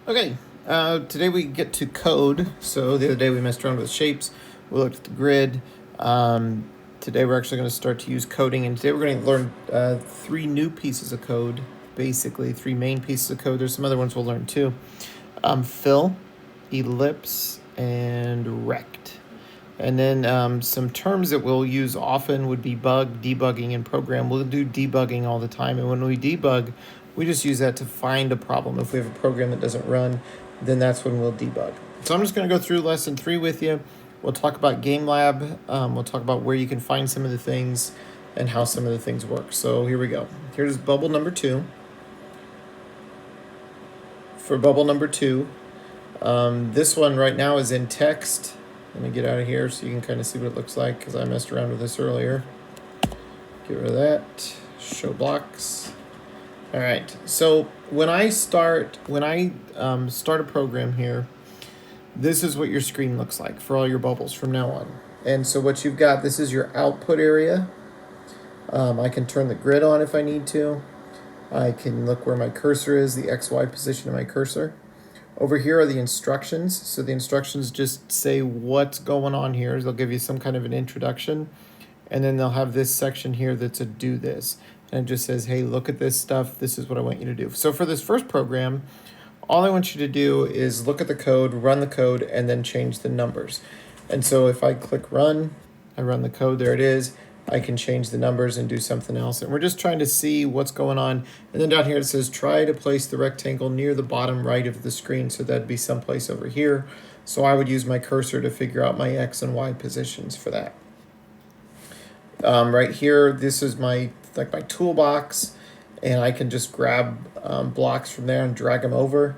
Okay, today we get to code. So the other day we messed around with shapes. We looked at the grid. Today we're actually going to start to use coding, and today we're going to learn three new pieces of code. Basically, three main pieces of code. There's some other ones we'll learn too. Fill, ellipse, and rect. And then some terms that we'll use often would be bug, debugging, and program. We'll do debugging all the time. And when we debug, we just use that to find a problem. If we have a program that doesn't run, then that's when we'll debug. So I'm just going to go through lesson 3 with you. We'll talk about GameLab. We'll talk about where you can find some of the things and how some of the things work. So here we go. Here's bubble number 2. For bubble number 2, this one right now is in text. Let me get out of here so you can kind of see what it looks like because I messed around with this earlier. Get rid of that. Show blocks. All right. So when I start a program here, this is what your screen looks like for all your bubbles from now on. And so what you've got, this is your output area. I can turn the grid on if I need to. I can look where my cursor is, the XY position of my cursor. Over here are the instructions. So the instructions just say what's going on here. They'll give you some kind of an introduction. And then they'll have this section here that's a do this. And it just says, hey, look at this stuff. This is what I want you to do. So for this first program, all I want you to do is look at the code, run the code, and then change the numbers. And so if I click run, I run the code, there it is. I can change the numbers and do something else. And we're just trying to see what's going on. And then down here it says, try to place the rectangle near the bottom right of the screen. So that'd be someplace over here. So I would use my cursor to figure out my X and Y positions for that. Right here, this is my toolbox. And I can just grab blocks from there and drag them over.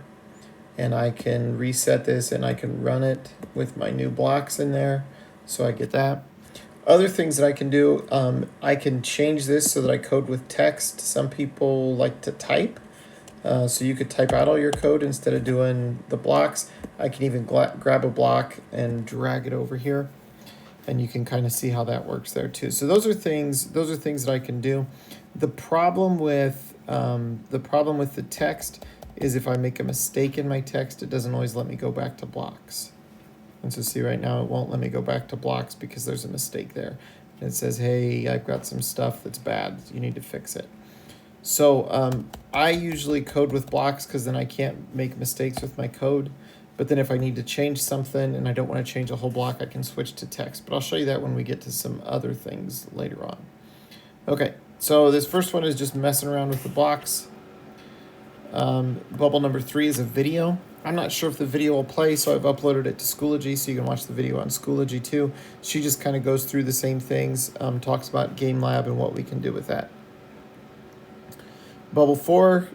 And I can reset this and I can run it with my new blocks in there. So I get that. Other things that I can do, I can change this so that I code with text. Some people like to type. So you could type out all your code instead of doing the blocks. I can even grab a block and drag it over here. And you can kind of see how that works there too. So those are things that I can do. The problem with the text is if I make a mistake in my text, it doesn't always let me go back to blocks. And so see right now, it won't let me go back to blocks because there's a mistake there. And it says, hey, I've got some stuff that's bad. You need to fix it. So I usually code with blocks because then I can't make mistakes with my code. But then if I need to change something and I don't want to change a whole block, I can switch to text. But I'll show you that when we get to some other things later on. Okay, so this first one is just messing around with the blocks. Bubble number 3 is a video. I'm not sure if the video will play, so I've uploaded it to Schoology, so you can watch the video on Schoology too. She just kind of goes through the same things, talks about GameLab and what we can do with that. Bubble 4,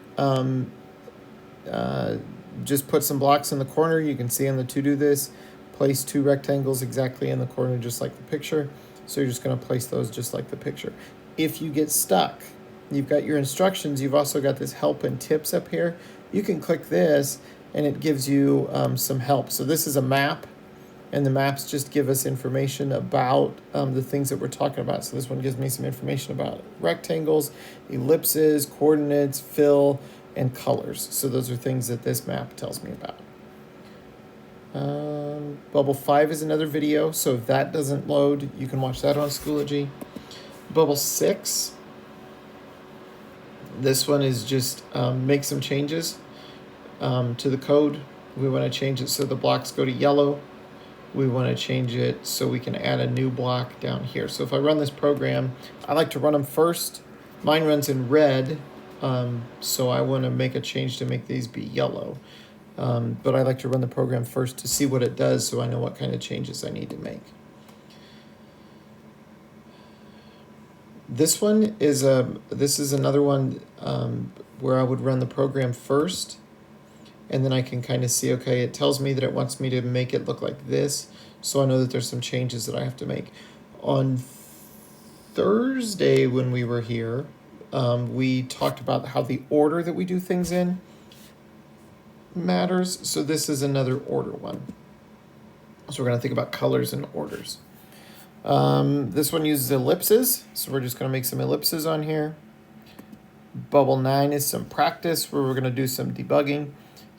just put some blocks in the corner. You can see on the to-do this, place 2 rectangles exactly in the corner just like the picture. So you're just going to place those just like the picture. If you get stuck, you've got your instructions. You've also got this help and tips up here. You can click this and it gives you some help. So this is a map, and the maps just give us information about the things that we're talking about. So this one gives me some information about rectangles, ellipses, coordinates, fill, and colors. So those are things that this map tells me about. Bubble 5 is another video. So if that doesn't load, you can watch that on Schoology. Bubble 6. This one is just make some changes to the code. We want to change it so the blocks go to yellow. We want to change it so we can add a new block down here. So if I run this program, I like to run them first. Mine runs in red, so I want to make a change to make these be yellow. But I like to run the program first to see what it does so I know what kind of changes I need to make. This one is this is another one where I would run the program first, and then I can kind of see, okay, it tells me that it wants me to make it look like this, so I know that there's some changes that I have to make. On Thursday when we were here, we talked about how the order that we do things in matters, so this is another order one. So we're going to think about colors and orders. This one uses ellipses, so we're just going to make some ellipses on here. Bubble 9 is some practice where we're going to do some debugging.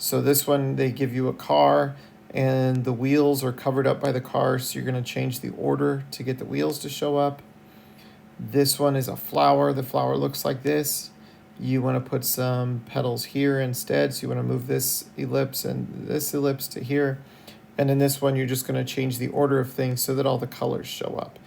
So this one, they give you a car and the wheels are covered up by the car, so you're going to change the order to get the wheels to show up. This one is a flower. The flower looks like this. You want to put some petals here instead, so you want to move this ellipse and this ellipse to here. And in this one, you're just going to change the order of things so that all the colors show up.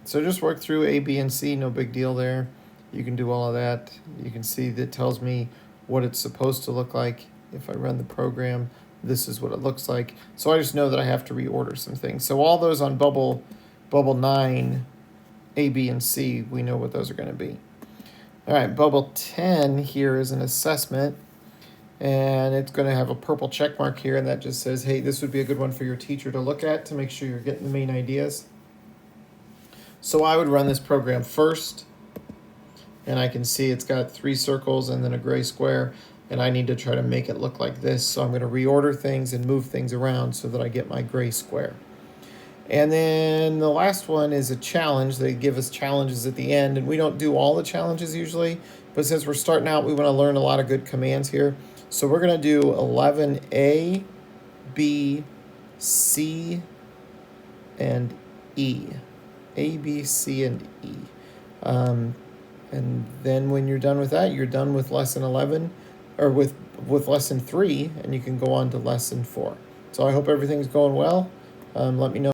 So just work through A, B, and C, no big deal there. You can do all of that. You can see that tells me what it's supposed to look like. If I run the program, this is what it looks like. So I just know that I have to reorder some things. So all those on bubble 9, A, B, and C, we know what those are going to be. All right, bubble 10 here is an assessment, and it's going to have a purple check mark here, and that just says, hey, this would be a good one for your teacher to look at to make sure you're getting the main ideas. So I would run this program first, and I can see it's got 3 circles and then a gray square, and I need to try to make it look like this. So I'm going to reorder things and move things around so that I get my gray square. And then the last one is a challenge. They give us challenges at the end, and we don't do all the challenges usually, but since we're starting out, we want to learn a lot of good commands here. So we're going to do 11A, B, C, and E. A, B, C, and E. And then when you're done with that, you're done with lesson 11, or with lesson 3, and you can go on to lesson 4. So I hope everything's going well. Let me know.